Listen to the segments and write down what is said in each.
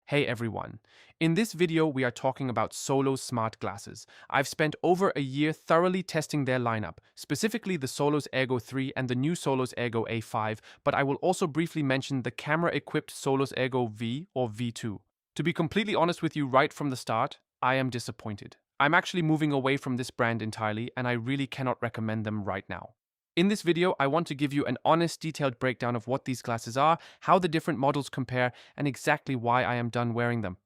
Hey everyone. In this video, we are talking about Solos smart glasses. I've spent over a year thoroughly testing their lineup, specifically the Solos Ergo 3 and the new Solos Ergo A5, but I will also briefly mention the camera-equipped Solos Ergo V or V2. To be completely honest with you right from the start, I am disappointed. I'm actually moving away from this brand entirely, and I really cannot recommend them right now. In this video, I want to give you an honest, detailed breakdown of what these glasses are, how the different models compare, and exactly why I am done wearing them.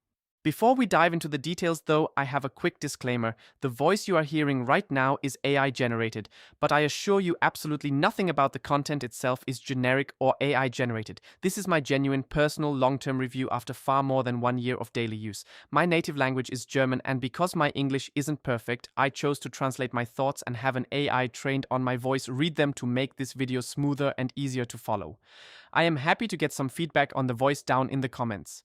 Before we dive into the details though, I have a quick disclaimer. The voice you are hearing right now is AI generated, but I assure you absolutely nothing about the content itself is generic or AI generated. This is my genuine, personal, long-term review after far more than 1 year of daily use. My native language is German, and because my English isn't perfect, I chose to translate my thoughts and have an AI trained on my voice read them to make this video smoother and easier to follow. I am happy to get some feedback on the voice down in the comments.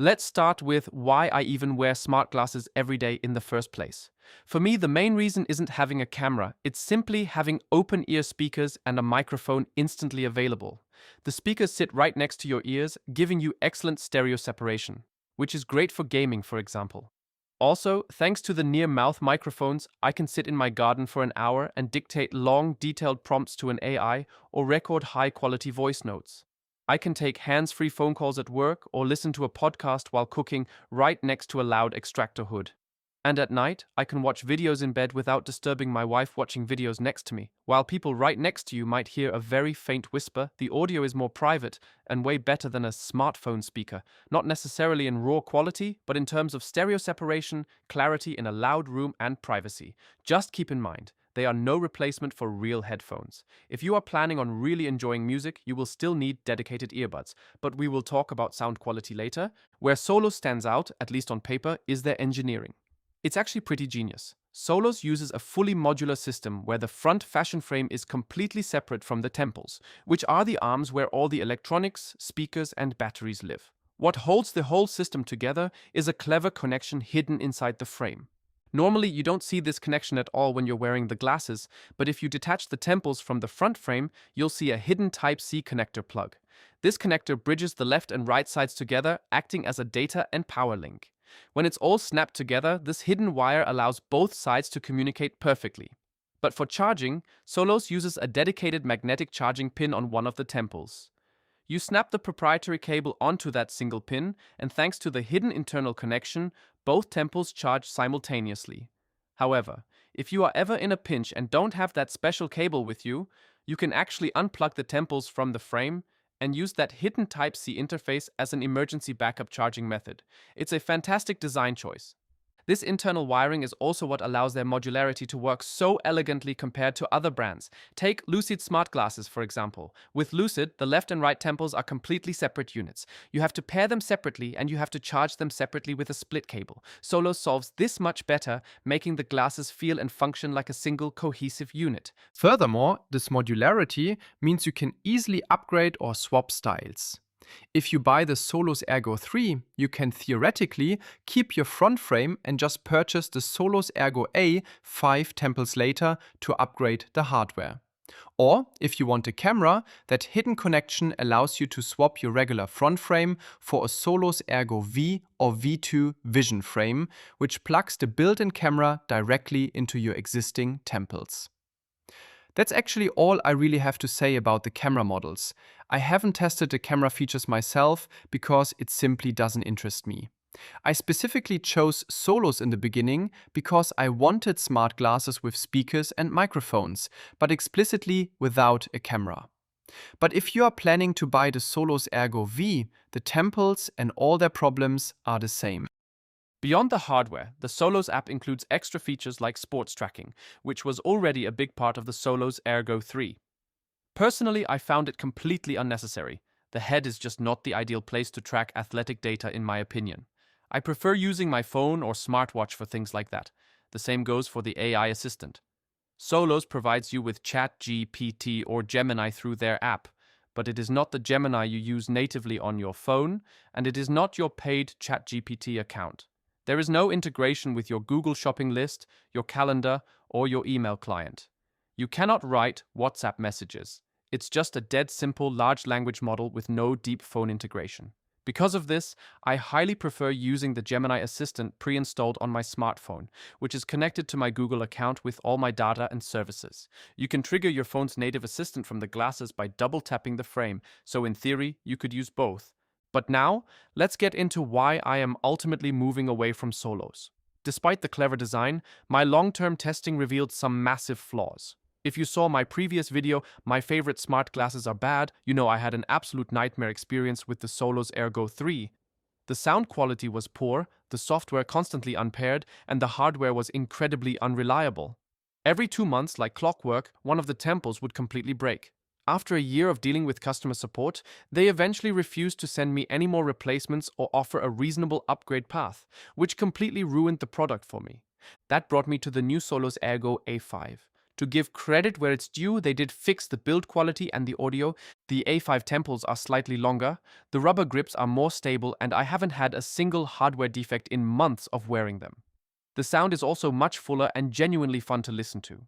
Let's start with why I even wear smart glasses every day in the first place. For me, the main reason isn't having a camera, it's simply having open-ear speakers and a microphone instantly available. The speakers sit right next to your ears, giving you excellent stereo separation, which is great for gaming, for example. Also, thanks to the near-mouth microphones, I can sit in my garden for an hour and dictate long, detailed prompts to an AI or record high-quality voice notes. I can take hands-free phone calls at work or listen to a podcast while cooking right next to a loud extractor hood. And at night, I can watch videos in bed without disturbing my wife watching videos next to me. While people right next to you might hear a very faint whisper, the audio is more private and way better than a smartphone speaker. Not necessarily in raw quality, but in terms of stereo separation, clarity in a loud room, and privacy. Just keep in mind, they are no replacement for real headphones. If you are planning on really enjoying music, you will still need dedicated earbuds, but we will talk about sound quality later. Where Solos stands out, at least on paper, is their engineering. It's actually pretty genius. Solos uses a fully modular system where the front fashion frame is completely separate from the temples, which are the arms where all the electronics, speakers, and batteries live. What holds the whole system together is a clever connection hidden inside the frame. Normally, you don't see this connection at all when you're wearing the glasses, but if you detach the temples from the front frame, you'll see a hidden Type-C connector plug. This connector bridges the left and right sides together, acting as a data and power link. When it's all snapped together, this hidden wire allows both sides to communicate perfectly. But for charging, Solos uses a dedicated magnetic charging pin on one of the temples. You snap the proprietary cable onto that single pin, and thanks to the hidden internal connection, both temples charge simultaneously. However, if you are ever in a pinch and don't have that special cable with you, you can actually unplug the temples from the frame and use that hidden Type-C interface as an emergency backup charging method. It's a fantastic design choice. This internal wiring is also what allows their modularity to work so elegantly compared to other brands. Take Lucid smart glasses, for example. With Lucid, the left and right temples are completely separate units. You have to pair them separately, and you have to charge them separately with a split cable. Solos solves this much better, making the glasses feel and function like a single cohesive unit. Furthermore, this modularity means you can easily upgrade or swap styles. If you buy the Solos Ergo 3, you can theoretically keep your front frame and just purchase the Solos Ergo A 5 temples later to upgrade the hardware. Or, if you want a camera, that hidden connection allows you to swap your regular front frame for a Solos Ergo V or V2 vision frame, which plugs the built-in camera directly into your existing temples. That's actually all I really have to say about the camera models. I haven't tested the camera features myself because it simply doesn't interest me. I specifically chose Solos in the beginning because I wanted smart glasses with speakers and microphones, but explicitly without a camera. But if you are planning to buy the Solos Ergo V, the temples and all their problems are the same. Beyond the hardware, the Solos app includes extra features like sports tracking, which was already a big part of the Solos Ergo 3. Personally, I found it completely unnecessary. The head is just not the ideal place to track athletic data in my opinion. I prefer using my phone or smartwatch for things like that. The same goes for the AI assistant. Solos provides you with ChatGPT or Gemini through their app, but it is not the Gemini you use natively on your phone, and it is not your paid ChatGPT account. There is no integration with your Google shopping list, your calendar, or your email client. You cannot write WhatsApp messages. It's just a dead simple large language model with no deep phone integration. Because of this, I highly prefer using the Gemini Assistant pre-installed on my smartphone, which is connected to my Google account with all my data and services. You can trigger your phone's native assistant from the glasses by double-tapping the frame, so in theory, you could use both. But now, let's get into why I am ultimately moving away from Solos. Despite the clever design, my long-term testing revealed some massive flaws. If you saw my previous video, my favorite smart glasses are bad, you know I had an absolute nightmare experience with the Solos Ergo 3. The sound quality was poor, the software constantly unpaired, and the hardware was incredibly unreliable. Every 2 months, like clockwork, one of the temples would completely break. After a year of dealing with customer support, they eventually refused to send me any more replacements or offer a reasonable upgrade path, which completely ruined the product for me. That brought me to the new Solos Ergo A5. To give credit where it's due, they did fix the build quality and the audio. The A5 temples are slightly longer, the rubber grips are more stable, and I haven't had a single hardware defect in months of wearing them. The sound is also much fuller and genuinely fun to listen to.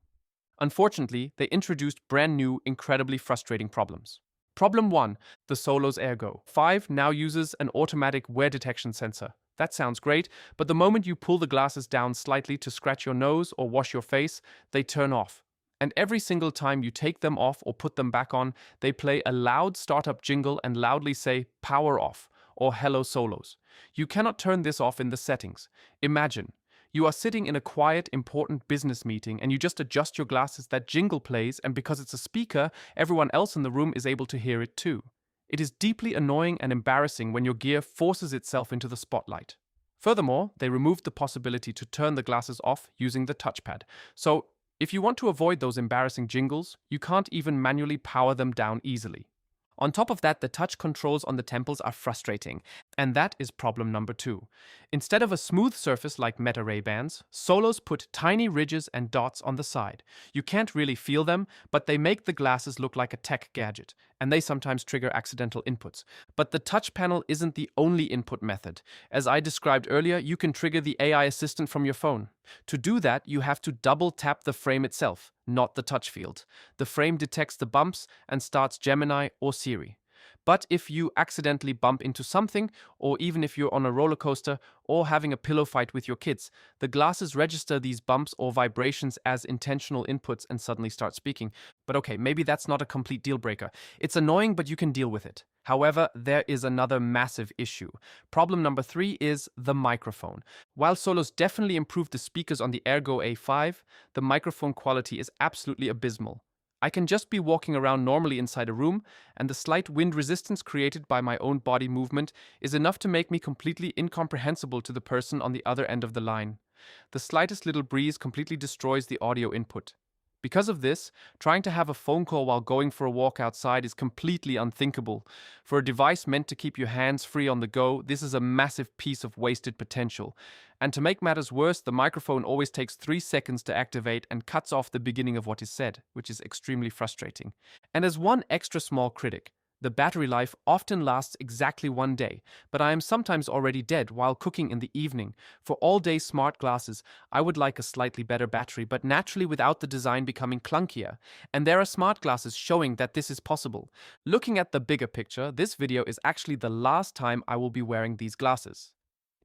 Unfortunately, they introduced brand new, incredibly frustrating problems. Problem 1. The Solos Ergo 5 now uses an automatic wear detection sensor. That sounds great, but the moment you pull the glasses down slightly to scratch your nose or wash your face, they turn off. And every single time you take them off or put them back on, they play a loud startup jingle and loudly say "power off" or "hello Solos." You cannot turn this off in the settings. Imagine, you are sitting in a quiet, important business meeting and you just adjust your glasses, that jingle plays, and because it's a speaker, everyone else in the room is able to hear it too. It is deeply annoying and embarrassing when your gear forces itself into the spotlight. Furthermore, they removed the possibility to turn the glasses off using the touchpad. So, if you want to avoid those embarrassing jingles, you can't even manually power them down easily. On top of that, the touch controls on the temples are frustrating, and that is problem number 2. Instead of a smooth surface like Meta Ray-Bans, Solos put tiny ridges and dots on the side. You can't really feel them, but they make the glasses look like a tech gadget, and they sometimes trigger accidental inputs. But the touch panel isn't the only input method. As I described earlier, you can trigger the AI assistant from your phone. To do that, you have to double tap the frame itself, not the touch field. The frame detects the bumps and starts Gemini or Siri. But if you accidentally bump into something, or even if you're on a roller coaster or having a pillow fight with your kids, the glasses register these bumps or vibrations as intentional inputs and suddenly start speaking. But okay, maybe that's not a complete deal breaker. It's annoying, but you can deal with it. However, there is another massive issue. Problem number 3 is the microphone. While Solos definitely improved the speakers on the Ergo A5, the microphone quality is absolutely abysmal. I can just be walking around normally inside a room, and the slight wind resistance created by my own body movement is enough to make me completely incomprehensible to the person on the other end of the line. The slightest little breeze completely destroys the audio input. Because of this, trying to have a phone call while going for a walk outside is completely unthinkable. For a device meant to keep your hands free on the go, this is a massive piece of wasted potential. And to make matters worse, the microphone always takes 3 seconds to activate and cuts off the beginning of what is said, which is extremely frustrating. And as one extra small critic, the battery life often lasts exactly 1 day, but I am sometimes already dead while cooking in the evening. For all-day smart glasses, I would like a slightly better battery, but naturally without the design becoming clunkier. And there are smart glasses showing that this is possible. Looking at the bigger picture, this video is actually the last time I will be wearing these glasses.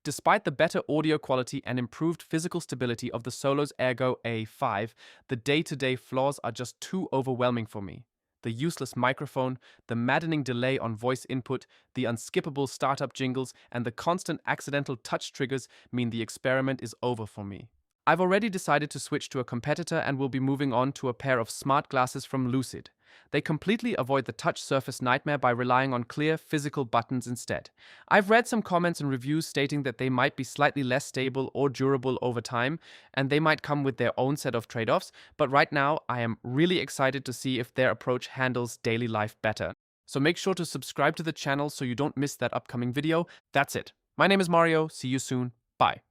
Despite the better audio quality and improved physical stability of the Solos Ergo A5, the day-to-day flaws are just too overwhelming for me. The useless microphone, the maddening delay on voice input, the unskippable startup jingles, and the constant accidental touch triggers mean the experiment is over for me. I've already decided to switch to a competitor and will be moving on to a pair of smart glasses from Lucid. They completely avoid the touch surface nightmare by relying on clear physical buttons instead. I've read some comments and reviews stating that they might be slightly less stable or durable over time, and they might come with their own set of trade-offs, but right now I am really excited to see if their approach handles daily life better. So make sure to subscribe to the channel so you don't miss that upcoming video. That's it. My name is Mario. See you soon. Bye.